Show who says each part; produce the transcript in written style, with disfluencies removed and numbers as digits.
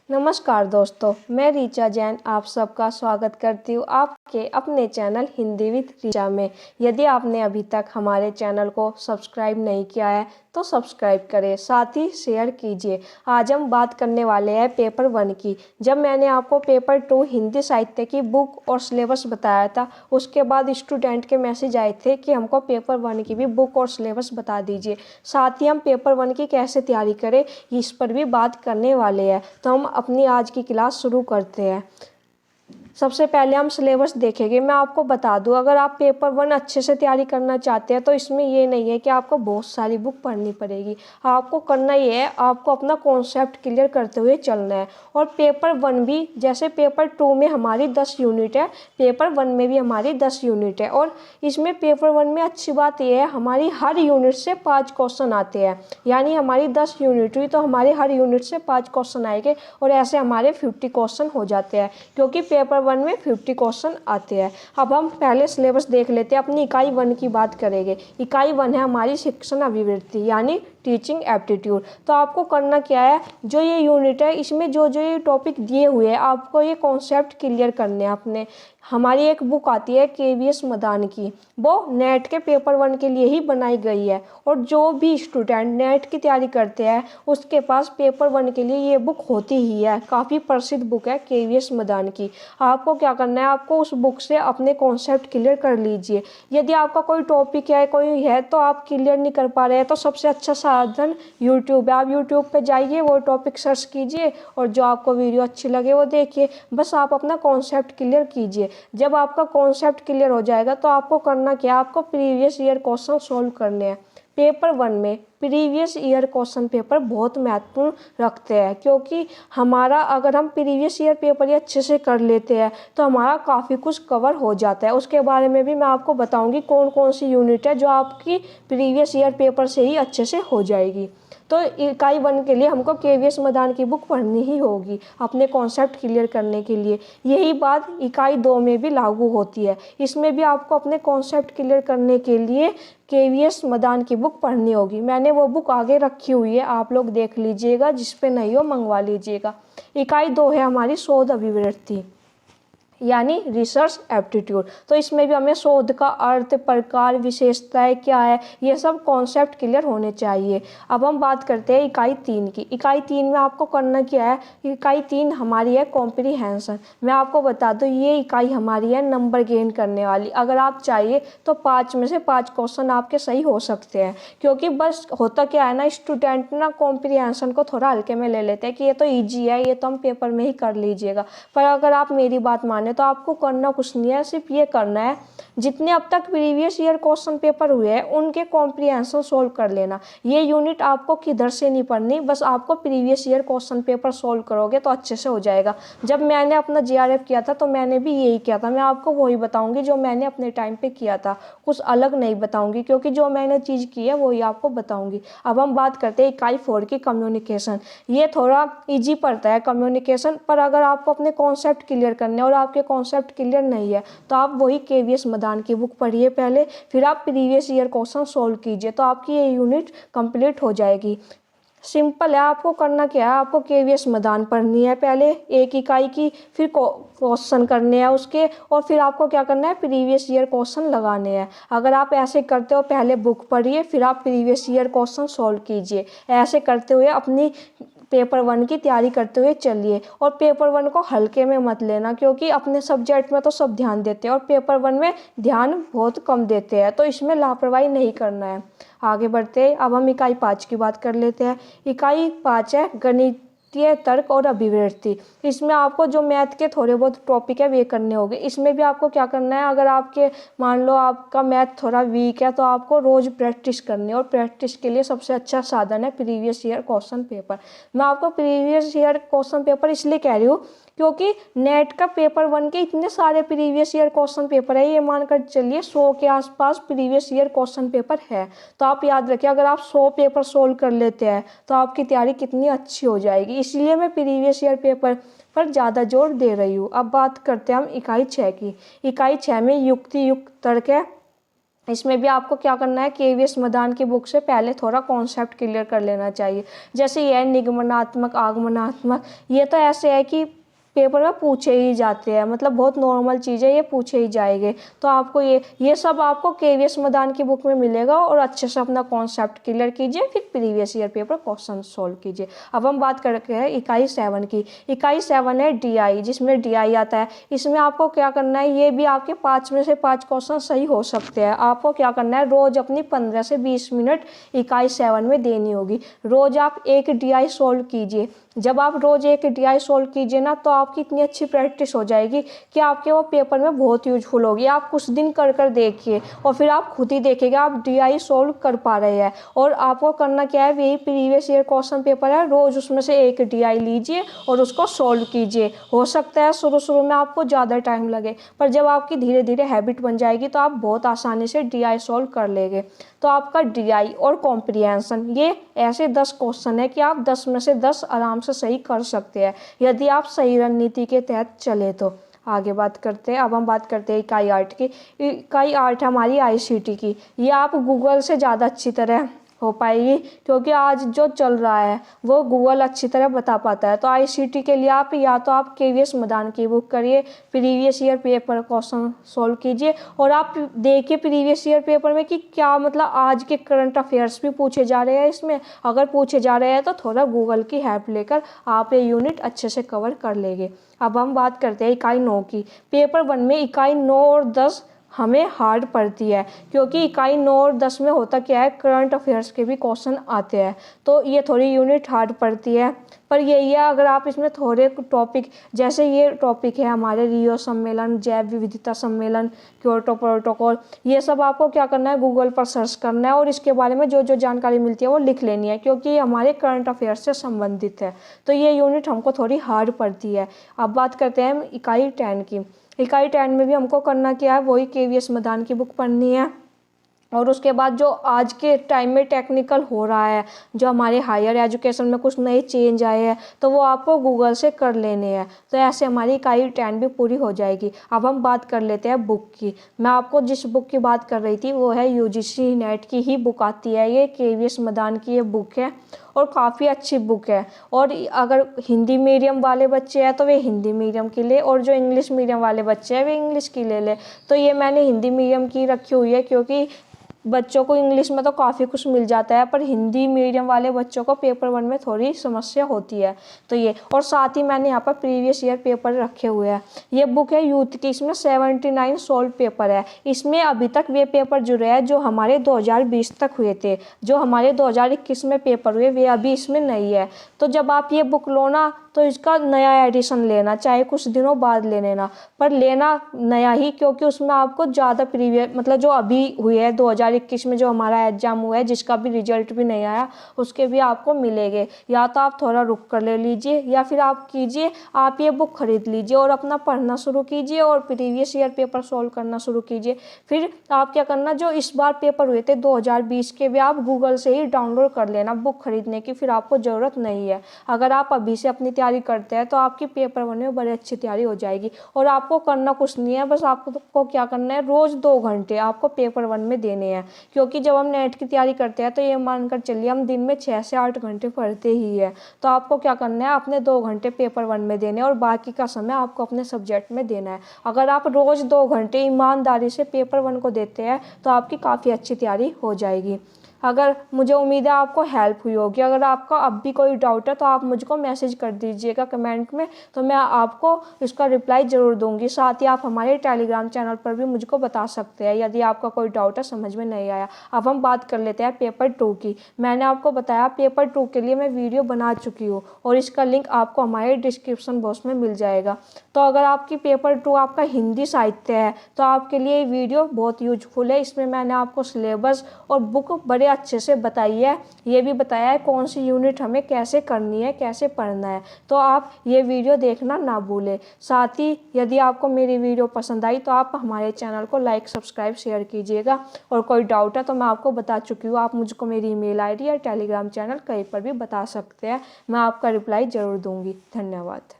Speaker 1: नमस्कार दोस्तों, मैं रीचा जैन आप सबका स्वागत करती हूँ आपके अपने चैनल हिंदी विद रीचा में। यदि आपने अभी तक हमारे चैनल को सब्सक्राइब नहीं किया है तो सब्सक्राइब करें, साथ ही शेयर कीजिए। आज हम बात करने वाले हैं पेपर 1 की। जब मैंने आपको पेपर 2 हिंदी साहित्य की बुक और सिलेबस बताया था, उसके बाद स्टूडेंट के मैसेज आए थे कि हमको पेपर 1 की भी बुक और सिलेबस बता दीजिए। साथ ही हम पेपर 1 की कैसे तैयारी करें इस पर भी बात करने वाले हैं। तो हम अपनी आज की क्लास शुरू करते हैं। सबसे पहले हम सिलेबस देखेंगे। मैं आपको बता दूं, अगर आप पेपर 1 अच्छे से तैयारी करना चाहते हैं तो इसमें ये नहीं है कि आपको बहुत सारी बुक पढ़नी पड़ेगी। आपको करना ये है, आपको अपना कॉन्सेप्ट क्लियर करते हुए चलना है। और पेपर 1 भी जैसे पेपर 2 में हमारी 10 यूनिट है, पेपर 1 में भी हमारी 10 यूनिट है। और इसमें पेपर 1 में अच्छी बात यह है, हमारी हर यूनिट से 5 क्वेश्चन आते हैं। यानी हमारी 10 यूनिट हुई तो हमारे हर यूनिट से 5 क्वेश्चन आएंगे और ऐसे हमारे 50 क्वेश्चन हो जाते हैं, क्योंकि पेपर 1 में 50 क्वेश्चन आते हैं। अब हम पहले सिलेबस देख लेते हैं। अपनी इकाई 1 की बात करेंगे। इकाई 1 है हमारी शिक्षण अभिवृत्ति यानी टीचिंग एप्टीट्यूड। तो आपको करना क्या है, जो ये यूनिट है इसमें जो जो ये टॉपिक दिए हुए हैं आपको ये कॉन्सेप्ट क्लियर करने हैं अपने। हमारी एक बुक आती है KVS मदान की, वो नेट के पेपर 1 के लिए ही बनाई गई है। और जो भी स्टूडेंट नेट की तैयारी करते हैं उसके पास पेपर 1 के लिए ये बुक होती ही है। काफ़ी प्रसिद्ध बुक है KVS मदान की। आपको क्या करना है, आपको उस बुक से अपने कॉन्सेप्ट क्लियर कर लीजिए। यदि आपका कोई टॉपिक है कोई है तो आप क्लियर नहीं कर पा रहे हैं तो सबसे अच्छा साधन यूट्यूब है। आप यूट्यूब पे जाइए, वो टॉपिक सर्च कीजिए और जो आपको वीडियो अच्छी लगे वो देखिए। बस आप अपना कॉन्सेप्ट क्लियर कीजिए। जब आपका कॉन्सेप्ट क्लियर हो जाएगा तो आपको करना क्या है, आपको प्रीवियस ईयर क्वेश्चन सॉल्व करने हैं। पेपर 1 में प्रीवियस ईयर क्वेश्चन पेपर बहुत महत्वपूर्ण रखते हैं, क्योंकि हमारा अगर हम प्रीवियस ईयर पेपर ही अच्छे से कर लेते हैं तो हमारा काफ़ी कुछ कवर हो जाता है। उसके बारे में भी मैं आपको बताऊंगी कौन कौन सी यूनिट है जो आपकी प्रीवियस ईयर पेपर से ही अच्छे से हो जाएगी। तो इकाई 1 के लिए हमको KVS मदान की बुक पढ़नी ही होगी अपने कॉन्सेप्ट क्लियर करने के लिए। यही बात इकाई 2 में भी लागू होती है। इसमें भी आपको अपने कॉन्सेप्ट क्लियर करने के लिए KVS मदान की बुक पढ़नी होगी। मैंने वो बुक आगे रखी हुई है, आप लोग देख लीजिएगा, जिस पे नहीं हो मंगवा लीजिएगा। इकाई 2 है हमारी शोध अभिवृत्ति यानी रिसर्च एप्टीट्यूड। तो इसमें भी हमें शोध का अर्थ, प्रकार, विशेषताएं क्या है, ये सब कॉन्सेप्ट क्लियर होने चाहिए। अब हम बात करते हैं इकाई 3 की। इकाई 3 में आपको करना क्या है, इकाई 3 हमारी है कॉम्प्रीहेंशन। मैं आपको बता दूं ये इकाई हमारी है नंबर गेन करने वाली। अगर आप चाहिए तो 5 में से 5 क्वेश्चन आपके सही हो सकते हैं, क्योंकि बस होता क्या है ना, स्टूडेंट ना कॉम्प्रीहेंशन को थोड़ा हल्के में ले लेते हैं कि ये तो ईजी है, ये तो हम पेपर में ही कर लीजिएगा। पर अगर आप मेरी बात माने तो आपको करना कुछ नहीं है, सिर्फ ये करना है जितने अब तक प्रीवियस ईयर क्वेश्चन पेपर हुए हैं उनके कॉम्प्रीहेंशन सोल्व कर लेना। ये यूनिट आपको किधर से नहीं पढ़नी, बस आपको previous year question paper solve करोगे तो अच्छे से हो जाएगा। जब मैंने अपना JRF किया था तो मैंने भी यही किया था। मैं आपको वही बताऊंगी जो मैंने अपने टाइम पे किया था, कुछ अलग नहीं बताऊंगी, क्योंकि जो मैंने चीज़ की है वही आपको बताऊंगी। अब हम बात करते हैं इकाई 4 की, कम्युनिकेशन। ये थोड़ा ईजी पड़ता है कम्युनिकेशन, पर अगर आपको अपने कॉन्सेप्ट क्लियर करने और आपके कॉन्सेप्ट क्लियर नहीं है तो आप वही KVS मदान की बुक पढ़िए पहले, फिर आप प्रीवियस ईयर क्वेश्चन सोल्व कीजिए तो आपकी ये यूनिट कंप्लीट हो जाएगी। सिंपल है, आपको करना क्या है, आपको KVS मदान पढ़नी है पहले एक इकाई की, फिर क्वेश्चन करने हैं उसके, और फिर आपको क्या करना है, प्रीवियस ईयर क्वेश्चन लगाने हैं। अगर आप ऐसे करते हो, पहले बुक पढ़िए फिर आप प्रीवियस ईयर क्वेश्चन सॉल्व कीजिए। ऐसे करते हुए अपनी पेपर 1 की तैयारी करते हुए चलिए। और पेपर 1 को हल्के में मत लेना, क्योंकि अपने सब्जेक्ट में तो सब ध्यान देते हैं और पेपर 1 में ध्यान बहुत कम देते हैं, तो इसमें लापरवाही नहीं करना है। आगे बढ़ते हैं, अब हम इकाई 5 की बात कर लेते हैं। इकाई 5 है गणितीय तर्क और अभिव्यक्ति। इसमें आपको जो मैथ के थोड़े बहुत टॉपिक है वे करने होंगे। इसमें भी आपको क्या करना है, अगर आपके मान लो आपका मैथ थोड़ा वीक है तो आपको रोज़ प्रैक्टिस करनी है, और प्रैक्टिस के लिए सबसे अच्छा साधन है प्रीवियस ईयर क्वेश्चन पेपर। मैं आपको प्रीवियस ईयर क्वेश्चन पेपर इसलिए कह रही हूँ क्योंकि नेट का पेपर 1 के इतने सारे प्रीवियस ईयर क्वेश्चन पेपर है, ये मानकर चलिए 100 के आसपास प्रीवियस ईयर क्वेश्चन पेपर है। तो आप याद रखिए, अगर आप 100 पेपर सोल्व कर लेते हैं तो आपकी तैयारी कितनी अच्छी हो जाएगी। इसलिए मैं प्रीवियस ईयर पेपर पर ज़्यादा जोर दे रही हूँ। अब बात करते हैं हम इकाई 6 की। इकाई 6 में युक्ति युक्त तर्क है। इसमें भी आपको क्या करना है, केवीएस मदान की बुक से पहले थोड़ा कॉन्सेप्ट क्लियर कर लेना चाहिए। जैसे ये निगमनात्मक, आगमनात्मक, ये तो ऐसे है कि पेपर में पूछे ही जाते हैं, मतलब बहुत नॉर्मल चीज़ है, ये पूछे ही जाएंगे। तो आपको ये सब आपको केवीएस मदान की बुक में मिलेगा, और अच्छे से अपना कॉन्सेप्ट क्लियर कीजिए, फिर previous year paper question solve कीजिए। अब हम बात करते हैं इकाई 7 की। इकाई 7 है डीआई, जिसमें डीआई आता है। इसमें आपको क्या करना है, ये भी आपके 5 में से 5 क्वेश्चन सही हो सकते हैं। आपको क्या करना है, रोज अपनी 15 से 20 मिनट इकाई 7 में देनी होगी। रोज आप एक डीआई सॉल्व कीजिए। जब आप रोज एक डीआई सॉल्व कीजिए ना, तो आपकी इतनी अच्छी प्रैक्टिस हो जाएगी कि आपके वो पेपर में बहुत यूजफुल होगी। आप कुछ दिन कर कर देखिए, और फिर आप खुद ही देखिएगा आप डीआई सॉल्व कर पा रहे हैं। और आपको करना क्या है, वही प्रीवियस ईयर क्वेश्चन पेपर है, रोज उसमें से एक डीआई लीजिए और उसको सॉल्व कीजिए। हो सकता है शुरू शुरू में आपको ज़्यादा टाइम लगे, पर जब आपकी धीरे धीरे हैबिट बन जाएगी तो आप बहुत आसानी से डीआई सॉल्व कर लेंगे। तो आपका डीआई और कॉम्प्रिहेंशन, ये ऐसे 10 क्वेश्चन है कि आप 10 में से 10 आराम से सही कर सकते हैं, यदि आप सही रणनीति के तहत चले तो। आगे बात करते हैं। अब हम बात करते हैं इकाई 8 की। इकाई 8 हमारी आईसीटी की। ये आप गूगल से ज़्यादा अच्छी तरह हो पाएगी, क्योंकि आज जो चल रहा है वो गूगल अच्छी तरह बता पाता है। तो आईसीटी के लिए आप या तो आप केवीएस मदान की बुक करिए, previous year paper question solve कीजिए, और आप देखिए प्रीवियस ईयर पेपर में कि क्या मतलब आज के करंट अफेयर्स भी पूछे जा रहे हैं इसमें। अगर पूछे जा रहे हैं तो थोड़ा गूगल की हेल्प लेकर आप ये यूनिट अच्छे से कवर कर लेंगे। अब हम बात करते हैं इकाई 9 की। पेपर 1 में इकाई 9 और 10 हमें हार्ड पड़ती है, क्योंकि इकाई 9 और 10 में होता क्या है, करंट अफेयर्स के भी क्वेश्चन आते हैं, तो ये थोड़ी यूनिट हार्ड पड़ती है। पर यही है, अगर आप इसमें थोड़े टॉपिक, जैसे ये टॉपिक है हमारे रियो सम्मेलन, जैव विविधता सम्मेलन, क्योटो प्रोटोकॉल, ये सब आपको क्या करना है, गूगल पर सर्च करना है, और इसके बारे में जो जो जानकारी मिलती है वो लिख लेनी है, क्योंकि ये हमारे करंट अफेयर्स से संबंधित है। तो ये यूनिट हमको थोड़ी हार्ड पड़ती है। अब बात करते हैं इकाई 10 की। इकाई 10 में भी हमको करना क्या है, वही केवीएस मदान की बुक पढ़नी है, और उसके बाद जो आज के टाइम में टेक्निकल हो रहा है, जो हमारे हायर एजुकेशन में कुछ नए चेंज आए हैं, तो वो आपको गूगल से कर लेने हैं। तो ऐसे हमारी इकाई 10 भी पूरी हो जाएगी। अब हम बात कर लेते हैं बुक की। मैं आपको जिस बुक की बात कर रही थी वो है यूजीसी नेट की ही बुक आती है, ये केवीएस मदान की ये बुक है, और काफ़ी अच्छी बुक है। और अगर हिंदी मीडियम वाले बच्चे हैं तो वे हिंदी मीडियम की ले, और जो इंग्लिश मीडियम वाले बच्चे हैं वे इंग्लिश की ले ले। तो ये मैंने हिंदी मीडियम की रखी हुई है, क्योंकि बच्चों को इंग्लिश में तो काफ़ी कुछ मिल जाता है, पर हिंदी मीडियम वाले बच्चों को पेपर 1 में थोड़ी समस्या होती है। तो ये, और साथ ही मैंने यहाँ पर प्रीवियस ईयर पेपर रखे हुए हैं। ये बुक है यूथ की, इसमें 79 सॉल्व पेपर है। इसमें अभी तक वे पेपर जुड़े हैं जो हमारे 2020 तक हुए थे, जो हमारे 2021 में पेपर हुए वे अभी इसमें नहीं है। तो जब आप ये बुक लो ना, तो इसका नया एडिशन लेना, चाहे कुछ दिनों बाद ले लेना, पर लेना नया ही, क्योंकि उसमें आपको ज़्यादा प्रीवियस, मतलब जो अभी हुए है 2021 में जो हमारा एग्जाम हुआ है, जिसका भी रिजल्ट भी नहीं आया, उसके भी आपको मिलेंगे। या तो आप थोड़ा रुक कर ले लीजिए, या फिर आप कीजिए, आप ये बुक खरीद लीजिए और अपना पढ़ना शुरू कीजिए, और प्रीवियस ईयर पेपर सॉल्व करना शुरू कीजिए। फिर आप क्या करना, जो इस बार पेपर हुए थे 2020 के, वे आप गूगल से ही डाउनलोड कर लेना, बुक खरीदने की फिर आपको ज़रूरत नहीं है। अगर आप अभी से अपनी तैयारी करते हैं तो आपकी पेपर 1 में बड़ी अच्छी तैयारी हो जाएगी। और आपको करना कुछ नहीं है, बस आपको क्या करना है, रोज 2 घंटे आपको पेपर 1 में देने हैं। क्योंकि जब हम नेट की तैयारी करते हैं तो ये मानकर चलिए हम दिन में 6 से 8 घंटे पढ़ते ही है। तो आपको क्या करना है, अपने 2 घंटे पेपर 1 में देने, और बाकी का समय आपको अपने सब्जेक्ट में देना है। अगर आप रोज 2 घंटे ईमानदारी से पेपर 1 को देते हैं तो आपकी काफ़ी अच्छी तैयारी हो जाएगी। अगर, मुझे उम्मीद है आपको हेल्प हुई होगी। अगर आपका अब भी कोई डाउट है तो आप मुझको मैसेज कर दीजिएगा कमेंट में, तो मैं आपको इसका रिप्लाई ज़रूर दूंगी। साथ ही आप हमारे टेलीग्राम चैनल पर भी मुझको बता सकते हैं यदि आपका कोई डाउट है, समझ में नहीं आया। अब हम बात कर लेते हैं पेपर 2 की। मैंने आपको बताया पेपर 2 के लिए मैं वीडियो बना चुकी हूँ, और इसका लिंक आपको हमारे डिस्क्रिप्शन बॉक्स में मिल जाएगा। तो अगर आपकी पेपर 2 आपका हिंदी साहित्य है तो आपके लिए वीडियो बहुत यूजफुल है। इसमें मैंने आपको सिलेबस और बुक बड़े अच्छे से बताई है, ये भी बताया है कौन सी यूनिट हमें कैसे करनी है, कैसे पढ़ना है। तो आप ये वीडियो देखना ना भूलें। साथ ही यदि आपको मेरी वीडियो पसंद आई तो आप हमारे चैनल को लाइक, सब्सक्राइब, शेयर कीजिएगा। और कोई डाउट है तो मैं आपको बता चुकी हूँ, आप मुझको मेरी ईमेल आईडी या टेलीग्राम चैनल कहीं पर भी बता सकते हैं, मैं आपका रिप्लाई ज़रूर दूँगी। धन्यवाद।